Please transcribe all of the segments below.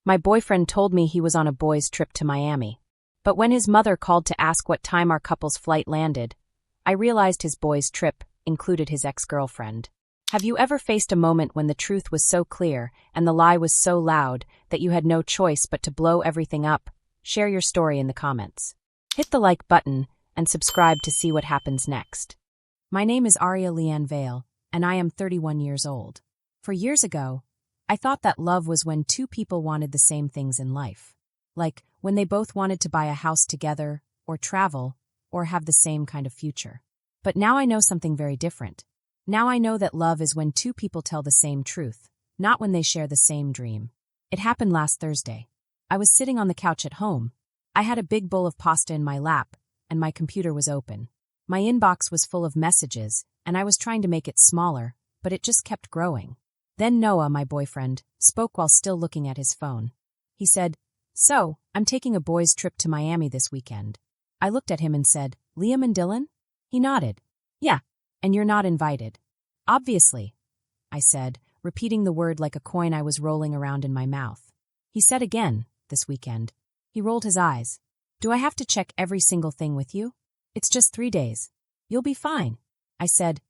My boyfriend told me he was on a boys' trip to Miami. But when his mother called to ask what time our couple's flight landed, I realized his boys' trip included his ex-girlfriend. Have you ever faced a moment when the truth was so clear and the lie was so loud that you had no choice but to blow everything up? Share your story in the comments. Hit the like button and subscribe to see what happens next. My name is Aria Leanne Vale, and I am 31 years old. For years ago, I thought that love was when two people wanted the same things in life. Like when they both wanted to buy a house together, or travel, or have the same kind of future. But now I know something very different. Now I know that love is when two people tell the same truth, not when they share the same dream. It happened last Thursday. I was sitting on the couch at home. I had a big bowl of pasta in my lap, and my computer was open. My inbox was full of messages, and I was trying to make it smaller, but it just kept growing. Then Noah, my boyfriend, spoke while still looking at his phone. He said, "So, I'm taking a boys' trip to Miami this weekend." I looked at him and said, "Liam and Dylan?" He nodded. "Yeah, and you're not invited." "Obviously," I said, repeating the word like a coin I was rolling around in my mouth. He said again, "This weekend." He rolled his eyes. "Do I have to check every single thing with you? It's just 3 days. You'll be fine." I said,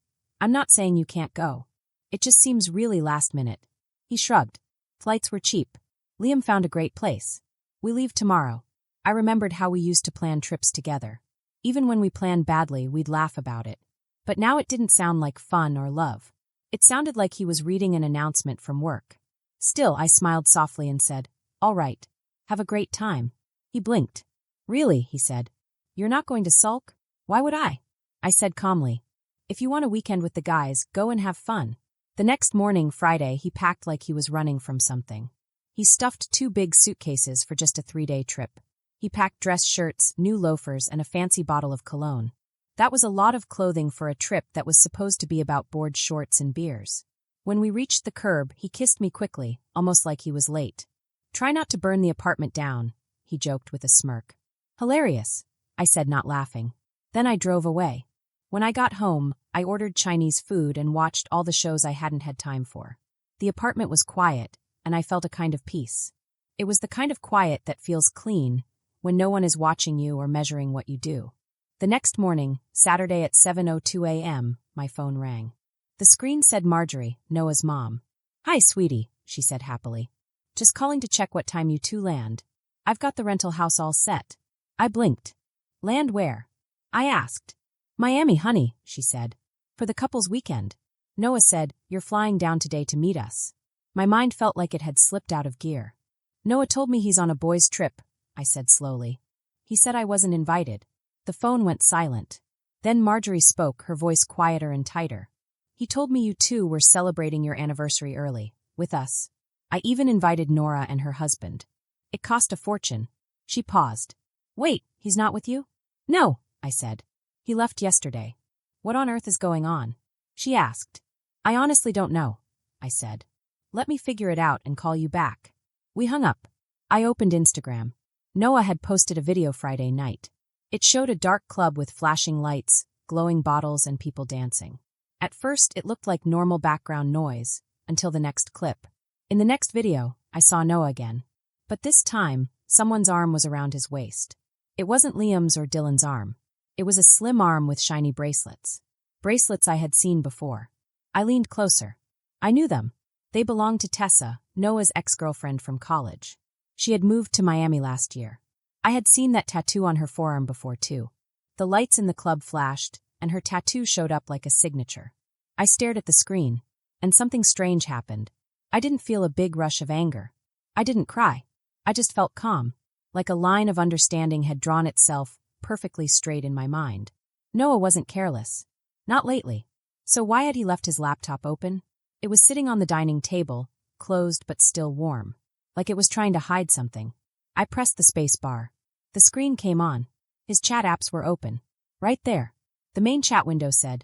"I'm not saying you can't go. It just seems really last minute." He shrugged. "Flights were cheap. Liam found a great place. We leave tomorrow." I remembered how we used to plan trips together. Even when we planned badly, we'd laugh about it. But now it didn't sound like fun or love. It sounded like he was reading an announcement from work. Still, I smiled softly and said, "All right. Have a great time." He blinked. "Really?" he said. "You're not going to sulk?" "Why would I?" I said calmly. "If you want a weekend with the guys, go and have fun." The next morning, Friday, he packed like he was running from something. He stuffed 2 big suitcases for just a 3-day trip. He packed dress shirts, new loafers, and a fancy bottle of cologne. That was a lot of clothing for a trip that was supposed to be about board shorts and beers. When we reached the curb, he kissed me quickly, almost like he was late. "Try not to burn the apartment down," he joked with a smirk. "Hilarious," I said, not laughing. Then I drove away. When I got home, I ordered Chinese food and watched all the shows I hadn't had time for. The apartment was quiet, and I felt a kind of peace. It was the kind of quiet that feels clean, when no one is watching you or measuring what you do. The next morning, Saturday at 7:02 a.m., my phone rang. The screen said Marjorie, Noah's mom. "Hi, sweetie," she said happily. "Just calling to check what time you two land. I've got the rental house all set." I blinked. "Land where?" I asked. "Miami, honey," she said. "For the couple's weekend." Noah said, "You're flying down today to meet us." My mind felt like it had slipped out of gear. "Noah told me he's on a boys' trip," I said slowly. "He said I wasn't invited." The phone went silent. Then Marjorie spoke, her voice quieter and tighter. "He told me you two were celebrating your anniversary early, with us. I even invited Nora and her husband. It cost a fortune." She paused. "Wait, he's not with you?" "No," I said. "He left yesterday." "What on earth is going on?" she asked. "I honestly don't know," I said. "Let me figure it out and call you back." We hung up. I opened Instagram. Noah had posted a video Friday night. It showed a dark club with flashing lights, glowing bottles, and people dancing. At first, it looked like normal background noise, until the next clip. In the next video, I saw Noah again. But this time, someone's arm was around his waist. It wasn't Liam's or Dylan's arm. It was a slim arm with shiny bracelets. Bracelets I had seen before. I leaned closer. I knew them. They belonged to Tessa, Noah's ex-girlfriend from college. She had moved to Miami last year. I had seen that tattoo on her forearm before, too. The lights in the club flashed, and her tattoo showed up like a signature. I stared at the screen, and something strange happened. I didn't feel a big rush of anger. I didn't cry. I just felt calm, like a line of understanding had drawn itself perfectly straight in my mind. Noah wasn't careless. Not lately. So why had he left his laptop open? It was sitting on the dining table, closed but still warm, like it was trying to hide something. I pressed the space bar. The screen came on. His chat apps were open. Right there. The main chat window said,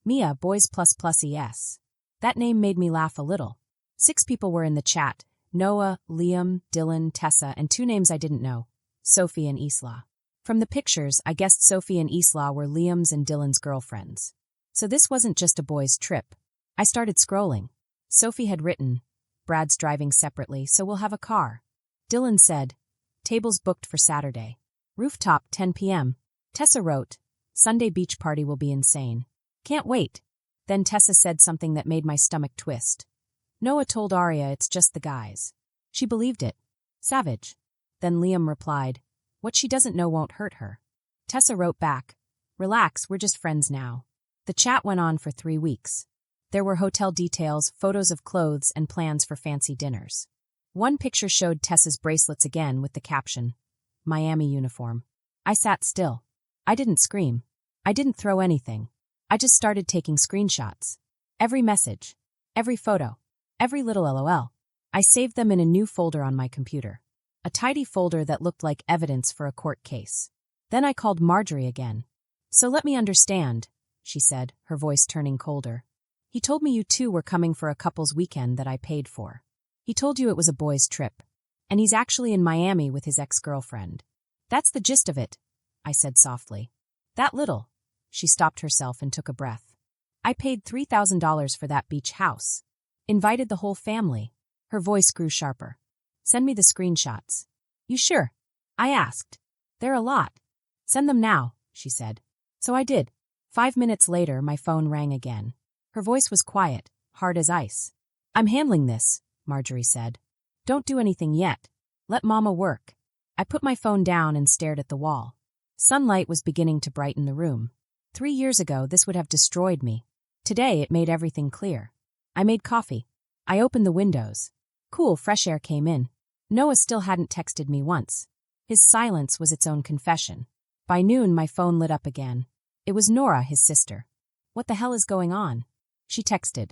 Mia Boys plus plus ES. That name made me laugh a little. 6 people were in the chat, Noah, Liam, Dylan, Tessa, and 2 names I didn't know, Sophie and Isla. From the pictures, I guessed Sophie and Isla were Liam's and Dylan's girlfriends. So this wasn't just a boys' trip. I started scrolling. Sophie had written, Brad's driving separately, so we'll have a car. Dylan said, tables booked for Saturday. Rooftop, 10 p.m. Tessa wrote, Sunday beach party will be insane. Can't wait. Then Tessa said something that made my stomach twist. Noah told Arya it's just the guys. She believed it. Savage. Then Liam replied, what she doesn't know won't hurt her. Tessa wrote back, relax, we're just friends now. The chat went on for 3 weeks. There were hotel details, photos of clothes, and plans for fancy dinners. One picture showed Tessa's bracelets again with the caption, Miami uniform. I sat still. I didn't scream. I didn't throw anything. I just started taking screenshots. Every message. Every photo. Every little LOL. I saved them in a new folder on my computer. A tidy folder that looked like evidence for a court case. Then I called Marjorie again. So let me understand, she said, her voice turning colder. He told me you two were coming for a couple's weekend that I paid for. He told you it was a boys' trip. And he's actually in Miami with his ex-girlfriend. That's the gist of it, I said softly. That little. She stopped herself and took a breath. I paid $3,000 for that beach house. Invited the whole family. Her voice grew sharper. Send me the screenshots. You sure? I asked. They're a lot. Send them now, she said. So I did. 5 minutes later, my phone rang again. Her voice was quiet, hard as ice. I'm handling this, Marjorie said. Don't do anything yet. Let Mama work. I put my phone down and stared at the wall. Sunlight was beginning to brighten the room. 3 years ago, this would have destroyed me. Today, it made everything clear. I made coffee. I opened the windows. Cool, fresh air came in. Noah still hadn't texted me once. His silence was its own confession. By noon, my phone lit up again. It was Nora, his sister. What the hell is going on? She texted.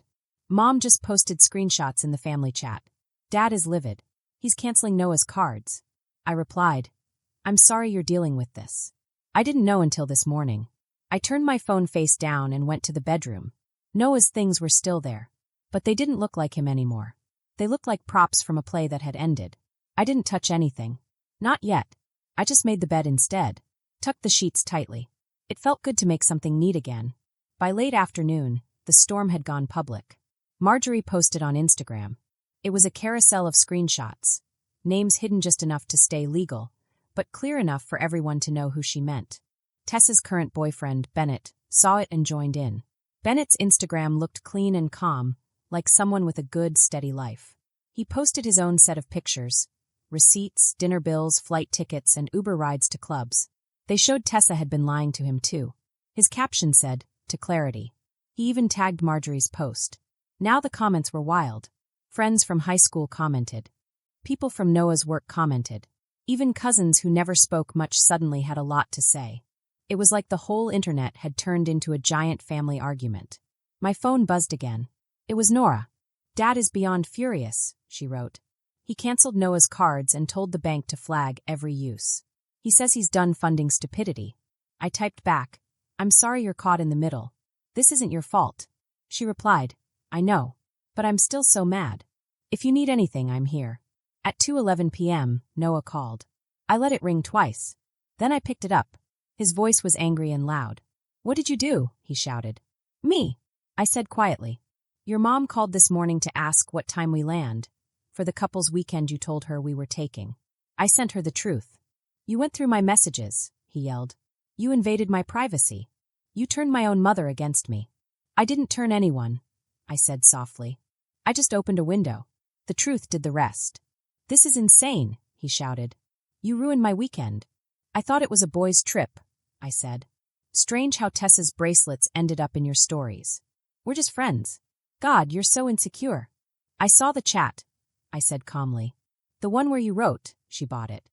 Mom just posted screenshots in the family chat. Dad is livid. He's canceling Noah's cards. I replied, I'm sorry you're dealing with this. I didn't know until this morning. I turned my phone face down and went to the bedroom. Noah's things were still there. But they didn't look like him anymore. They looked like props from a play that had ended. I didn't touch anything. Not yet. I just made the bed instead. Tucked the sheets tightly. It felt good to make something neat again. By late afternoon, the storm had gone public. Marjorie posted on Instagram. It was a carousel of screenshots. Names hidden just enough to stay legal, but clear enough for everyone to know who she meant. Tessa's current boyfriend, Bennett, saw it and joined in. Bennett's Instagram looked clean and calm, like someone with a good, steady life. He posted his own set of pictures. Receipts, dinner bills, flight tickets, and Uber rides to clubs. They showed Tessa had been lying to him too. His caption said, to clarity. He even tagged Marjorie's post. Now the comments were wild. Friends from high school commented. People from Noah's work commented. Even cousins who never spoke much suddenly had a lot to say. It was like the whole internet had turned into a giant family argument. My phone buzzed again. It was Nora. Dad is beyond furious, she wrote. He canceled Noah's cards and told the bank to flag every use. He says he's done funding stupidity. I typed back, I'm sorry you're caught in the middle. This isn't your fault. She replied, I know. But I'm still so mad. If you need anything, I'm here. At 2:11 p.m., Noah called. I let it ring twice. Then I picked it up. His voice was angry and loud. What did you do? He shouted. Me, I said quietly. Your mom called this morning to ask what time we land, for the couple's weekend you told her we were taking. I sent her the truth. You went through my messages, he yelled. You invaded my privacy. You turned my own mother against me. I didn't turn anyone, I said softly. I just opened a window. The truth did the rest. This is insane, he shouted. You ruined my weekend. I thought it was a boys' trip, I said. Strange how Tessa's bracelets ended up in your stories. We're just friends. God, you're so insecure. I saw the chat, I said calmly. The one where you wrote, she bought it.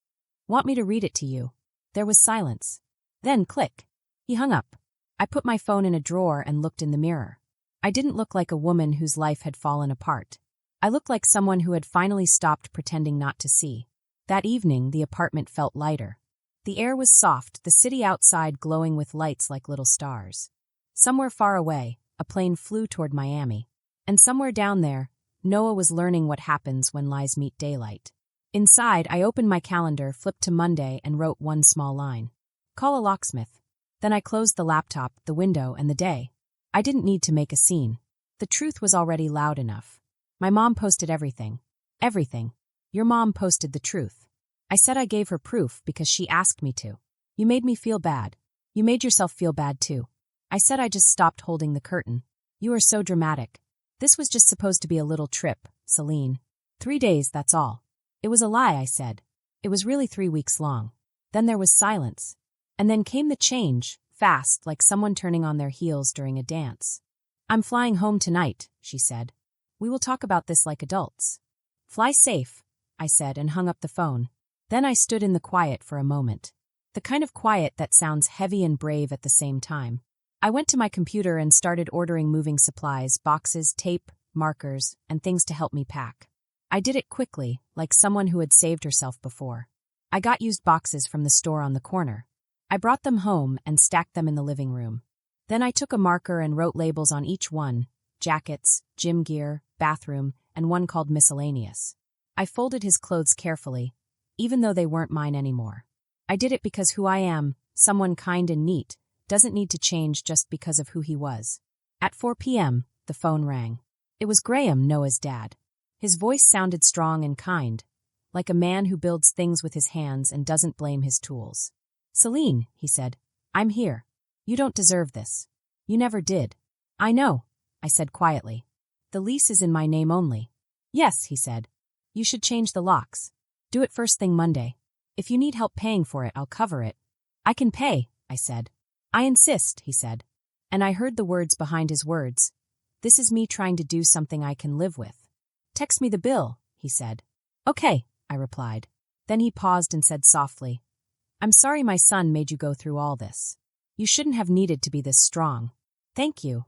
Want me to read it to you? There was silence. Then click. He hung up. I put my phone in a drawer and looked in the mirror. I didn't look like a woman whose life had fallen apart. I looked like someone who had finally stopped pretending not to see. That evening, the apartment felt lighter. The air was soft, the city outside glowing with lights like little stars. Somewhere far away, a plane flew toward Miami. And somewhere down there, Noah was learning what happens when lies meet daylight. Inside, I opened my calendar, flipped to Monday, and wrote one small line. Call a locksmith. Then I closed the laptop, the window, and the day. I didn't need to make a scene. The truth was already loud enough. My mom posted everything. Everything. Your mom posted the truth. I said I gave her proof because she asked me to. You made me feel bad. You made yourself feel bad too. I said I just stopped holding the curtain. You are so dramatic. This was just supposed to be a little trip, Celine. 3 days, that's all. It was a lie, I said. It was really 3 weeks long. Then there was silence. And then came the change, fast, like someone turning on their heels during a dance. I'm flying home tonight, she said. We will talk about this like adults. Fly safe, I said and hung up the phone. Then I stood in the quiet for a moment. The kind of quiet that sounds heavy and brave at the same time. I went to my computer and started ordering moving supplies, boxes, tape, markers, and things to help me pack. I did it quickly, like someone who had saved herself before. I got used boxes from the store on the corner. I brought them home and stacked them in the living room. Then I took a marker and wrote labels on each one: jackets, gym gear, bathroom, and one called miscellaneous. I folded his clothes carefully, even though they weren't mine anymore. I did it because who I am, someone kind and neat, doesn't need to change just because of who he was. At 4 p.m., the phone rang. It was Graham, Noah's dad. His voice sounded strong and kind, like a man who builds things with his hands and doesn't blame his tools. Celine, he said, I'm here. You don't deserve this. You never did. I know, I said quietly. The lease is in my name only. Yes, he said. You should change the locks. Do it first thing Monday. If you need help paying for it, I'll cover it. I can pay, I said. I insist, he said. And I heard the words behind his words. This is me trying to do something I can live with. Text me the bill, he said. Okay, I replied. Then he paused and said softly, I'm sorry my son made you go through all this. You shouldn't have needed to be this strong. Thank you,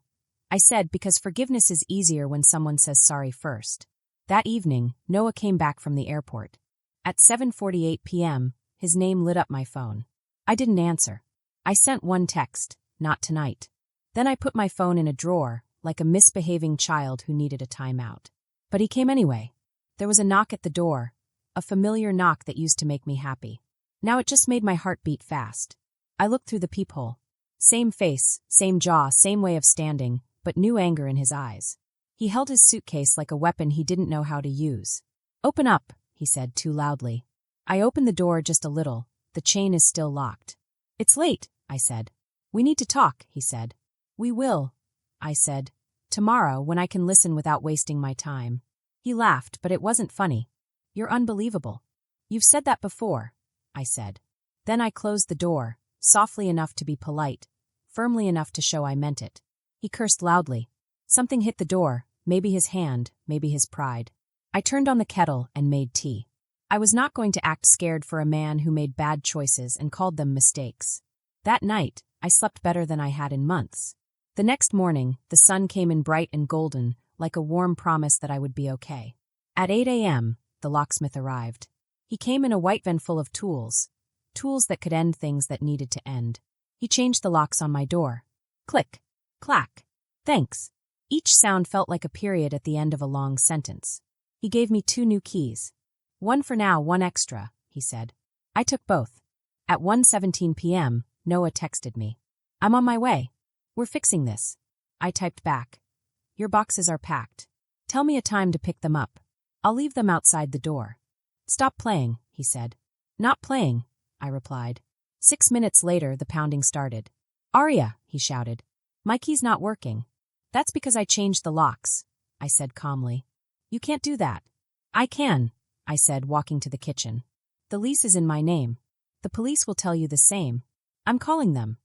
I said, because forgiveness is easier when someone says sorry first. That evening, Noah came back from the airport. At 7:48 p.m., his name lit up my phone. I didn't answer. I sent one text, not tonight. Then I put my phone in a drawer, like a misbehaving child who needed a timeout. But he came anyway. There was a knock at the door, a familiar knock that used to make me happy. Now it just made my heart beat fast. I looked through the peephole. Same face, same jaw, same way of standing, but new anger in his eyes. He held his suitcase like a weapon he didn't know how to use. Open up, he said too loudly. I opened the door just a little. The chain is still locked. It's late, I said. We need to talk, he said. We will, I said. Tomorrow, when I can listen without wasting my time. He laughed, but it wasn't funny. You're unbelievable. You've said that before, I said. Then I closed the door, softly enough to be polite, firmly enough to show I meant it. He cursed loudly. Something hit the door, maybe his hand, maybe his pride. I turned on the kettle and made tea. I was not going to act scared for a man who made bad choices and called them mistakes. That night, I slept better than I had in months. The next morning, the sun came in bright and golden, like a warm promise that I would be okay. At 8 a.m., the locksmith arrived. He came in a white van full of tools that could end things that needed to end. He changed the locks on my door. Click, clack, thanks. Each sound felt like a period at the end of a long sentence. He gave me 2 new keys. One for now, one extra, he said. I took both. At 1:17 p.m., Noah texted me. I'm on my way. We're fixing this. I typed back. Your boxes are packed. Tell me a time to pick them up. I'll leave them outside the door. Stop playing, he said. Not playing, I replied. 6 minutes later, the pounding started. Arya, he shouted. My key's not working. That's because I changed the locks, I said calmly. You can't do that. I can, I said, walking to the kitchen. The lease is in my name. The police will tell you the same. I'm calling them.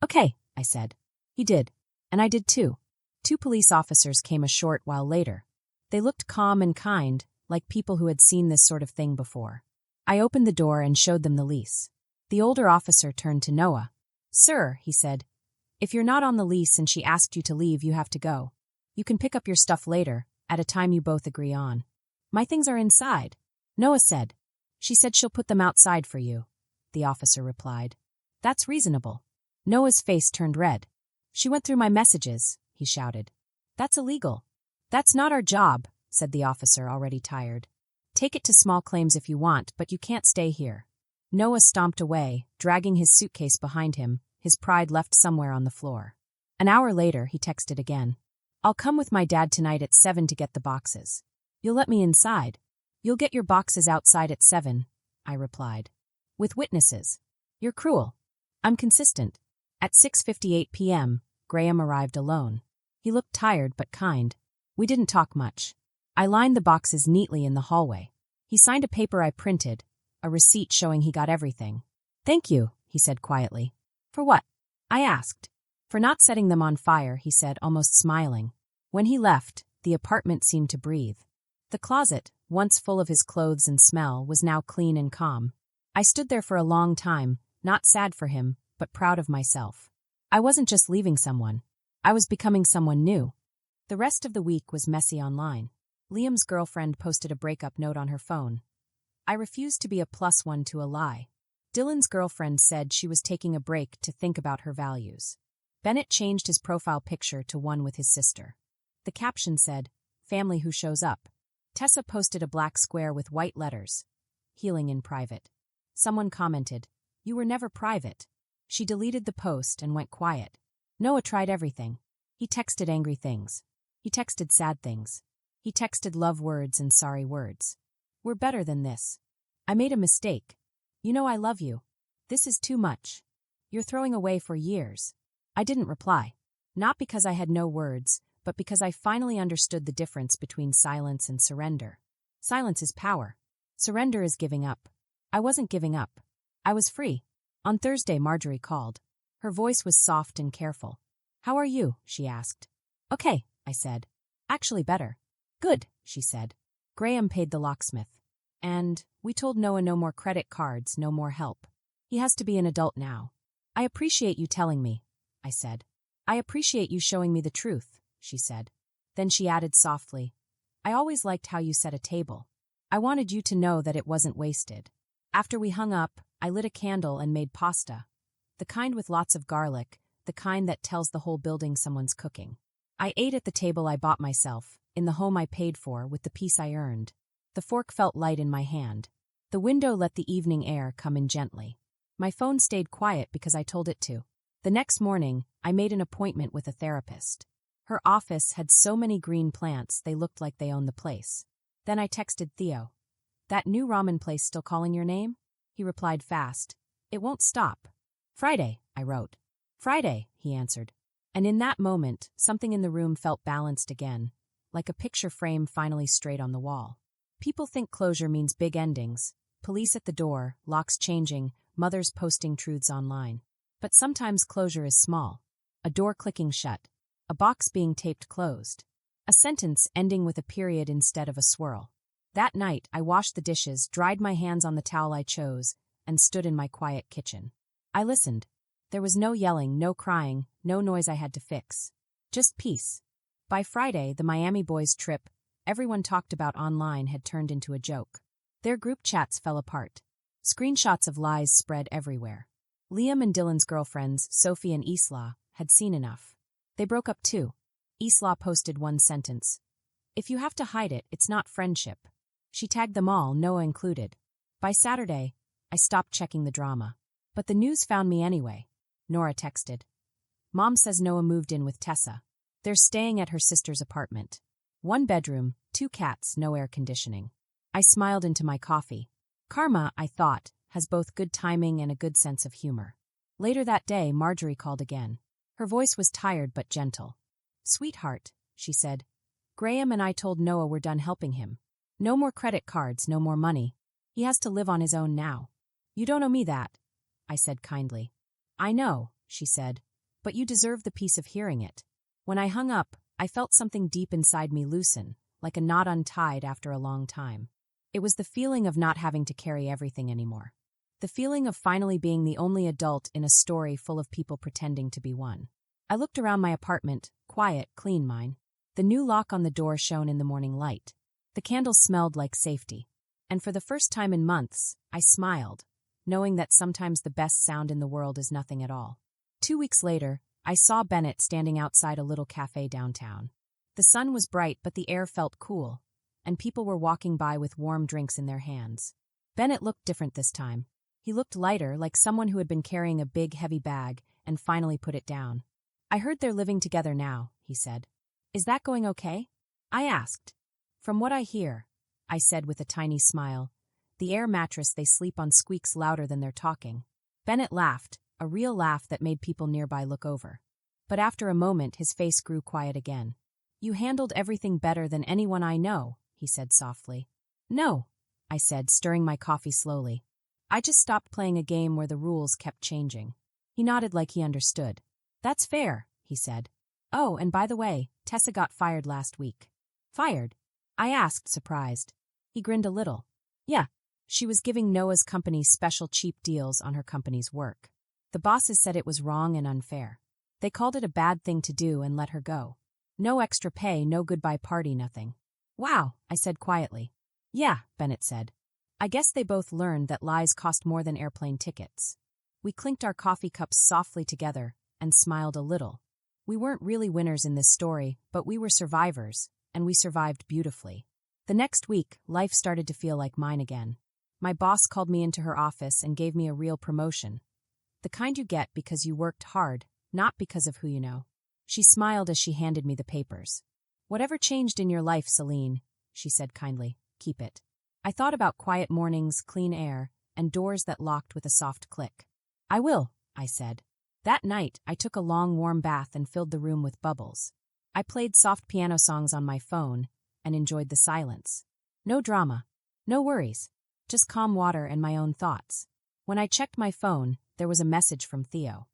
Okay, I said. He did. And I did too. 2 police officers came a short while later. They looked calm and kind, like people who had seen this sort of thing before. I opened the door and showed them the lease. The older officer turned to Noah. Sir, he said, if you're not on the lease and she asked you to leave, you have to go. You can pick up your stuff later, at a time you both agree on. My things are inside, Noah said. She said she'll put them outside for you, the officer replied. That's reasonable. Noah's face turned red. She went through my messages, he shouted. That's illegal. That's not our job, said the officer, already tired. Take it to small claims if you want, but you can't stay here. Noah stomped away, dragging his suitcase behind him, his pride left somewhere on the floor. An hour later, he texted again. I'll come with my dad tonight at 7 to get the boxes. You'll let me inside. You'll get your boxes outside at 7. I replied. With witnesses. You're cruel. I'm consistent. At 6:58 p.m., Graham arrived alone. He looked tired but kind. We didn't talk much. I lined the boxes neatly in the hallway. He signed a paper I printed, a receipt showing he got everything. Thank you, he said quietly. For what? I asked. For not setting them on fire, he said, almost smiling. When he left, the apartment seemed to breathe. The closet, once full of his clothes and smell, was now clean and calm. I stood there for a long time, not sad for him, but proud of myself. I wasn't just leaving someone. I was becoming someone new. The rest of the week was messy online. Liam's girlfriend posted a breakup note on her phone. I refused to be a +1 to a lie. Dylan's girlfriend said she was taking a break to think about her values. Bennett changed his profile picture to one with his sister. The caption said, "Family who shows up." Tessa posted a black square with white letters, "Healing in private." Someone commented, "You were never private." She deleted the post and went quiet. Noah tried everything. He texted angry things. He texted sad things. He texted love words and sorry words. We're better than this. I made a mistake. You know I love you. This is too much. You're throwing away for years. I didn't reply. Not because I had no words, but because I finally understood the difference between silence and surrender. Silence is power. Surrender is giving up. I wasn't giving up. I was free. On Thursday, Marjorie called. Her voice was soft and careful. "How are you?" she asked. "Okay," I said. "Actually better." "Good," she said. Graham paid the locksmith. And we told Noah no more credit cards, no more help. He has to be an adult now. "I appreciate you telling me," I said. "I appreciate you showing me the truth," she said. Then she added softly, "I always liked how you set a table. I wanted you to know that it wasn't wasted." After we hung up, I lit a candle and made pasta. The kind with lots of garlic, the kind that tells the whole building someone's cooking. I ate at the table I bought myself, in the home I paid for, with the peace I earned. The fork felt light in my hand. The window let the evening air come in gently. My phone stayed quiet because I told it to. The next morning, I made an appointment with a therapist. Her office had so many green plants they looked like they owned the place. Then I texted Theo. "That new ramen place still calling your name?" He replied fast. "It won't stop." "Friday," I wrote. "Friday," he answered. And in that moment, something in the room felt balanced again, like a picture frame finally straight on the wall. People think closure means big endings. Police at the door, locks changing, mothers posting truths online. But sometimes closure is small. A door clicking shut. A box being taped closed. A sentence ending with a period instead of a swirl. That night, I washed the dishes, dried my hands on the towel I chose, and stood in my quiet kitchen. I listened. There was no yelling, no crying, no noise I had to fix. Just peace. By Friday, the Miami boys' trip, everyone talked about online, had turned into a joke. Their group chats fell apart. Screenshots of lies spread everywhere. Liam and Dylan's girlfriends, Sophie and Isla, had seen enough. They broke up too. Isla posted one sentence. "If you have to hide it, it's not friendship." She tagged them all, Noah included. By Saturday, I stopped checking the drama. But the news found me anyway. Nora texted. "Mom says Noah moved in with Tessa. They're staying at her sister's apartment. 1 bedroom, 2 cats, no air conditioning." I smiled into my coffee. Karma, I thought, has both good timing and a good sense of humor. Later that day, Marjorie called again. Her voice was tired but gentle. "Sweetheart," she said, "Graham and I told Noah we're done helping him. No more credit cards, no more money. He has to live on his own now. You don't owe me that," I said kindly. "I know," she said, "but you deserve the peace of hearing it." When I hung up, I felt something deep inside me loosen, like a knot untied after a long time. It was the feeling of not having to carry everything anymore. The feeling of finally being the only adult in a story full of people pretending to be one. I looked around my apartment, quiet, clean mine. The new lock on the door shone in the morning light. The candles smelled like safety. And for the first time in months, I smiled, knowing that sometimes the best sound in the world is nothing at all. 2 weeks later, I saw Bennett standing outside a little cafe downtown. The sun was bright, but the air felt cool, and people were walking by with warm drinks in their hands. Bennett looked different this time. He looked lighter, like someone who had been carrying a big, heavy bag and finally put it down. "I heard they're living together now," he said. "Is that going okay?" I asked. "From what I hear," I said with a tiny smile, The air mattress they sleep on squeaks louder than they're talking. Bennett laughed, a real laugh that made people nearby look over. But after a moment his face grew quiet again. You handled everything better than anyone I know, he said softly. No, I said, stirring my coffee slowly. I just stopped playing a game where the rules kept changing. He nodded like he understood. That's fair, he said. Oh, and by the way, Tessa got fired last week. Fired? I asked, surprised. He grinned a little. Yeah. She was giving Noah's company special cheap deals on her company's work. The bosses said it was wrong and unfair. They called it a bad thing to do and let her go. No extra pay, no goodbye party, nothing. Wow, I said quietly. Yeah, Bennett said. I guess they both learned that lies cost more than airplane tickets. We clinked our coffee cups softly together and smiled a little. We weren't really winners in this story, but we were survivors, and we survived beautifully. The next week, life started to feel like mine again. My boss called me into her office and gave me a real promotion. The kind you get because you worked hard, not because of who you know. She smiled as she handed me the papers. Whatever changed in your life, Celine, she said kindly, keep it. I thought about quiet mornings, clean air, and doors that locked with a soft click. I will, I said. That night, I took a long warm bath and filled the room with bubbles. I played soft piano songs on my phone and enjoyed the silence. No drama. No worries. Just calm water and my own thoughts. When I checked my phone, there was a message from Theo.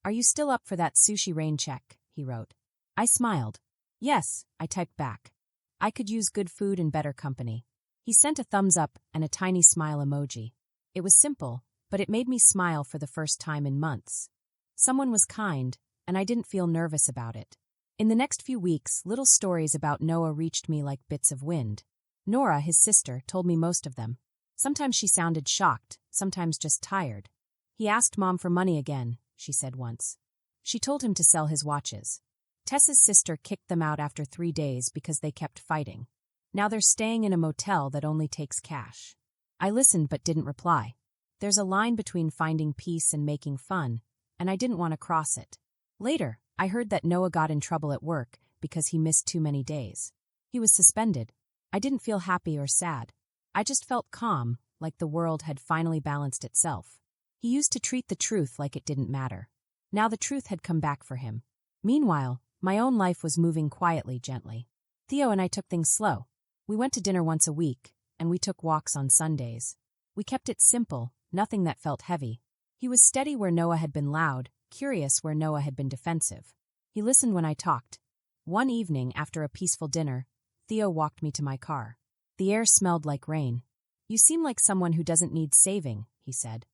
Are you still up for that sushi rain check? He wrote. I smiled. Yes, I typed back. I could use good food and better company. He sent a thumbs up and a tiny smile emoji. It was simple, but it made me smile for the first time in months. Someone was kind, and I didn't feel nervous about it. In the next few weeks, little stories about Noah reached me like bits of wind. Nora, his sister, told me most of them. Sometimes she sounded shocked, sometimes just tired. He asked Mom for money again, she said once. She told him to sell his watches. Tessa's sister kicked them out after 3 days because they kept fighting. Now they're staying in a motel that only takes cash. I listened but didn't reply. There's a line between finding peace and making fun, and I didn't want to cross it. Later, I heard that Noah got in trouble at work because he missed too many days. He was suspended. I didn't feel happy or sad. I just felt calm, like the world had finally balanced itself. He used to treat the truth like it didn't matter. Now the truth had come back for him. Meanwhile, my own life was moving quietly, gently. Theo and I took things slow. We went to dinner once a week, and we took walks on Sundays. We kept it simple, nothing that felt heavy. He was steady where Noah had been loud, curious where Noah had been defensive. He listened when I talked. One evening, after a peaceful dinner, Theo walked me to my car. The air smelled like rain. You seem like someone who doesn't need saving, he said.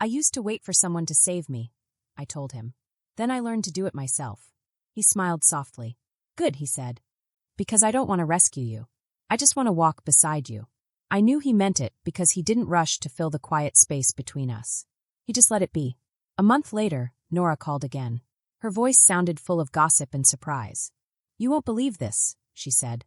I used to wait for someone to save me, I told him. Then I learned to do it myself. He smiled softly. Good, he said. Because I don't want to rescue you. I just want to walk beside you. I knew he meant it because he didn't rush to fill the quiet space between us. He just let it be. A month later, Nora called again. Her voice sounded full of gossip and surprise. You won't believe this, she said.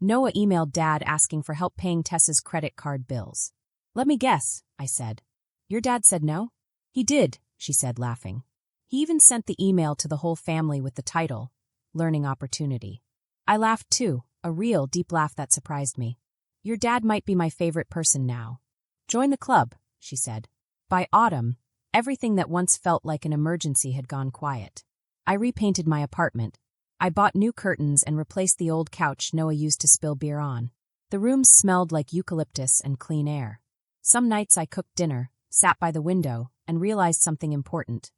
Noah emailed Dad asking for help paying Tessa's credit card bills. Let me guess, I said. Your dad said no? He did, she said, laughing. He even sent the email to the whole family with the title, Learning Opportunity. I laughed too, a real deep laugh that surprised me. Your dad might be my favorite person now. Join the club, she said. By autumn, everything that once felt like an emergency had gone quiet. I repainted my apartment. I bought new curtains and replaced the old couch Noah used to spill beer on. The rooms smelled like eucalyptus and clean air. Some nights I cooked dinner, sat by the window, and realized something important.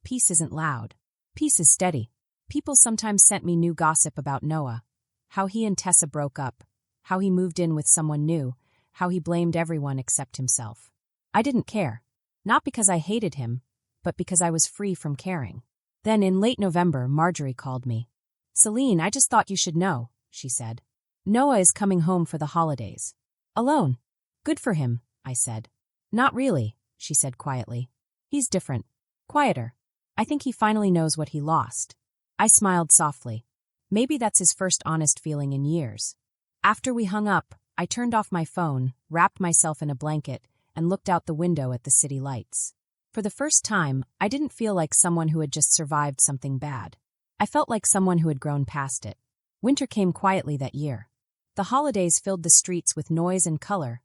Peace isn't loud. Peace is steady. People sometimes sent me new gossip about Noah. How he and Tessa broke up. How he moved in with someone new. How he blamed everyone except himself. I didn't care. Not because I hated him, but because I was free from caring. Then in late November, Marjorie called me. Celine, I just thought you should know, she said. Noah is coming home for the holidays. Alone. Good for him, I said. Not really, she said quietly. He's different. Quieter. I think he finally knows what he lost. I smiled softly. Maybe that's his first honest feeling in years. After we hung up, I turned off my phone, wrapped myself in a blanket, and looked out the window at the city lights. For the first time, I didn't feel like someone who had just survived something bad. I felt like someone who had grown past it. Winter came quietly that year. The holidays filled the streets with noise and color,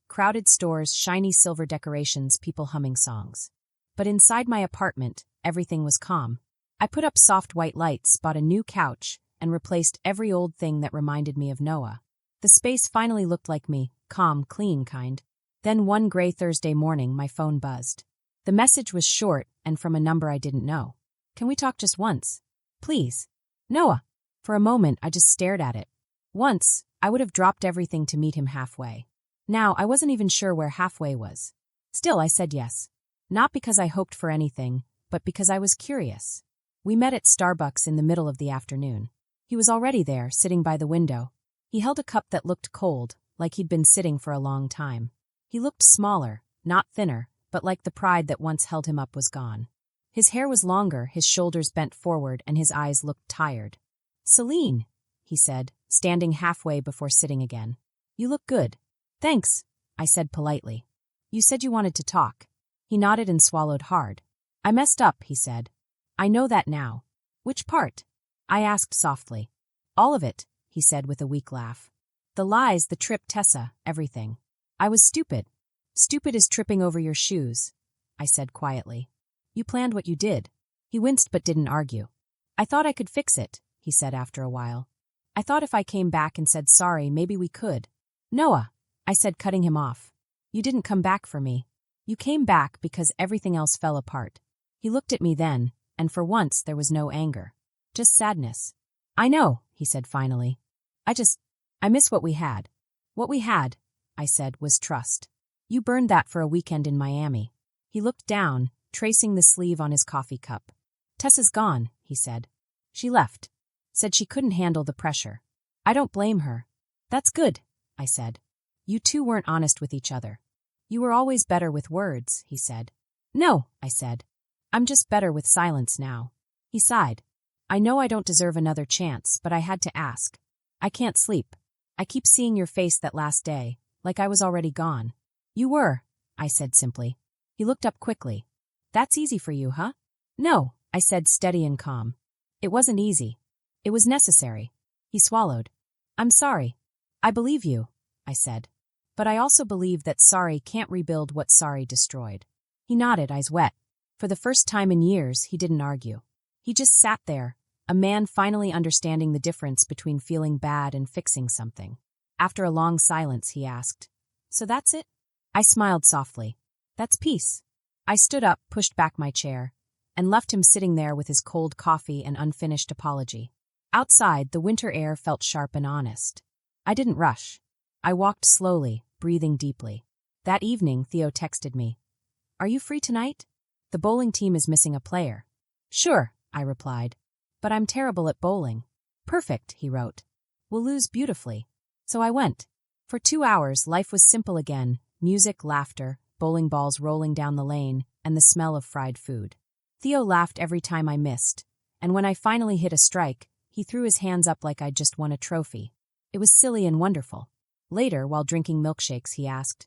Crowded stores, shiny silver decorations, people humming songs. But inside my apartment, everything was calm. I put up soft white lights, bought a new couch, and replaced every old thing that reminded me of Noah. The space finally looked like me, calm, clean kind. Then one gray Thursday morning, my phone buzzed. The message was short and from a number I didn't know. "Can we talk just once? Please?" "Noah." For a moment, I just stared at it. Once, I would have dropped everything to meet him halfway. Now, I wasn't even sure where halfway was. Still, I said yes. Not because I hoped for anything, but because I was curious. We met at Starbucks in the middle of the afternoon. He was already there, sitting by the window. He held a cup that looked cold, like he'd been sitting for a long time. He looked smaller, not thinner, but like the pride that once held him up was gone. His hair was longer, his shoulders bent forward, and his eyes looked tired. "Celine," he said, standing halfway before sitting again. "You look good." "Thanks," I said politely. "You said you wanted to talk." He nodded and swallowed hard. "I messed up," he said. "I know that now." "Which part?" I asked softly. "All of it," he said with a weak laugh. "The lies, the trip, Tessa, everything. I was stupid." "Stupid as tripping over your shoes," I said quietly. "You planned what you did." He winced but didn't argue. "I thought I could fix it," he said after a while. "I thought if I came back and said sorry, maybe we could." "Noah," I said, cutting him off. "You didn't come back for me. You came back because everything else fell apart." He looked at me then, and for once there was no anger. Just sadness. "I know," he said finally. I miss what we had." "What we had," I said, "was trust. You burned that for a weekend in Miami." He looked down, tracing the sleeve on his coffee cup. "Tessa's gone," he said. "She left. Said she couldn't handle the pressure." "I don't blame her." "That's good," I said. "You two weren't honest with each other." "You were always better with words," he said. "No," I said. "I'm just better with silence now." He sighed. "I know I don't deserve another chance, but I had to ask. I can't sleep. I keep seeing your face that last day, like I was already gone." "You were," I said simply. He looked up quickly. "That's easy for you, huh?" "No," I said, steady and calm. "It wasn't easy. It was necessary." He swallowed. "I'm sorry." "I believe you," I said. "But I also believe that sorry can't rebuild what sorry destroyed." He nodded, eyes wet. For the first time in years, he didn't argue. He just sat there, a man finally understanding the difference between feeling bad and fixing something. After a long silence, he asked, "So that's it?" I smiled softly. "That's peace." I stood up, pushed back my chair, and left him sitting there with his cold coffee and unfinished apology. Outside, the winter air felt sharp and honest. I didn't rush. I walked slowly, breathing deeply. That evening, Theo texted me. "Are you free tonight? The bowling team is missing a player." "Sure," I replied. "But I'm terrible at bowling." "Perfect," he wrote. "We'll lose beautifully." So I went. For 2 hours, life was simple again. Music, laughter, bowling balls rolling down the lane, and the smell of fried food. Theo laughed every time I missed, and when I finally hit a strike, he threw his hands up like I'd just won a trophy. It was silly and wonderful. Later, while drinking milkshakes, he asked,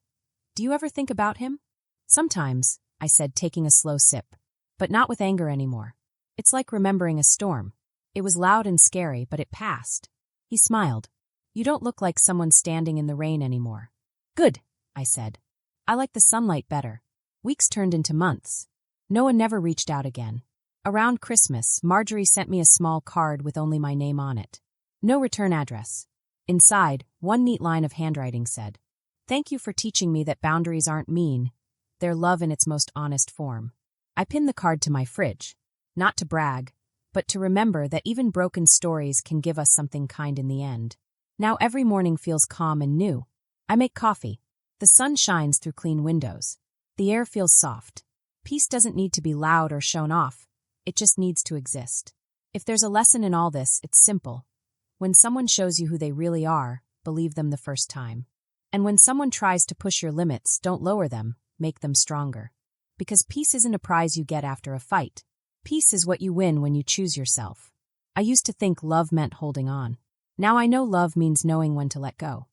"Do you ever think about him?" "Sometimes," I said, taking a slow sip. "But not with anger anymore. It's like remembering a storm. It was loud and scary, but it passed." He smiled. "You don't look like someone standing in the rain anymore." "Good," I said. "I like the sunlight better." Weeks turned into months. Noah never reached out again. Around Christmas, Marjorie sent me a small card with only my name on it. No return address. Inside, one neat line of handwriting said, "Thank you for teaching me that boundaries aren't mean. They're love in its most honest form." I pinned the card to my fridge. Not to brag, but to remember that even broken stories can give us something kind in the end. Now every morning feels calm and new. I make coffee. The sun shines through clean windows. The air feels soft. Peace doesn't need to be loud or shown off. It just needs to exist. If there's a lesson in all this, it's simple. When someone shows you who they really are, believe them the first time. And when someone tries to push your limits, don't lower them, make them stronger. Because peace isn't a prize you get after a fight. Peace is what you win when you choose yourself. I used to think love meant holding on. Now I know love means knowing when to let go.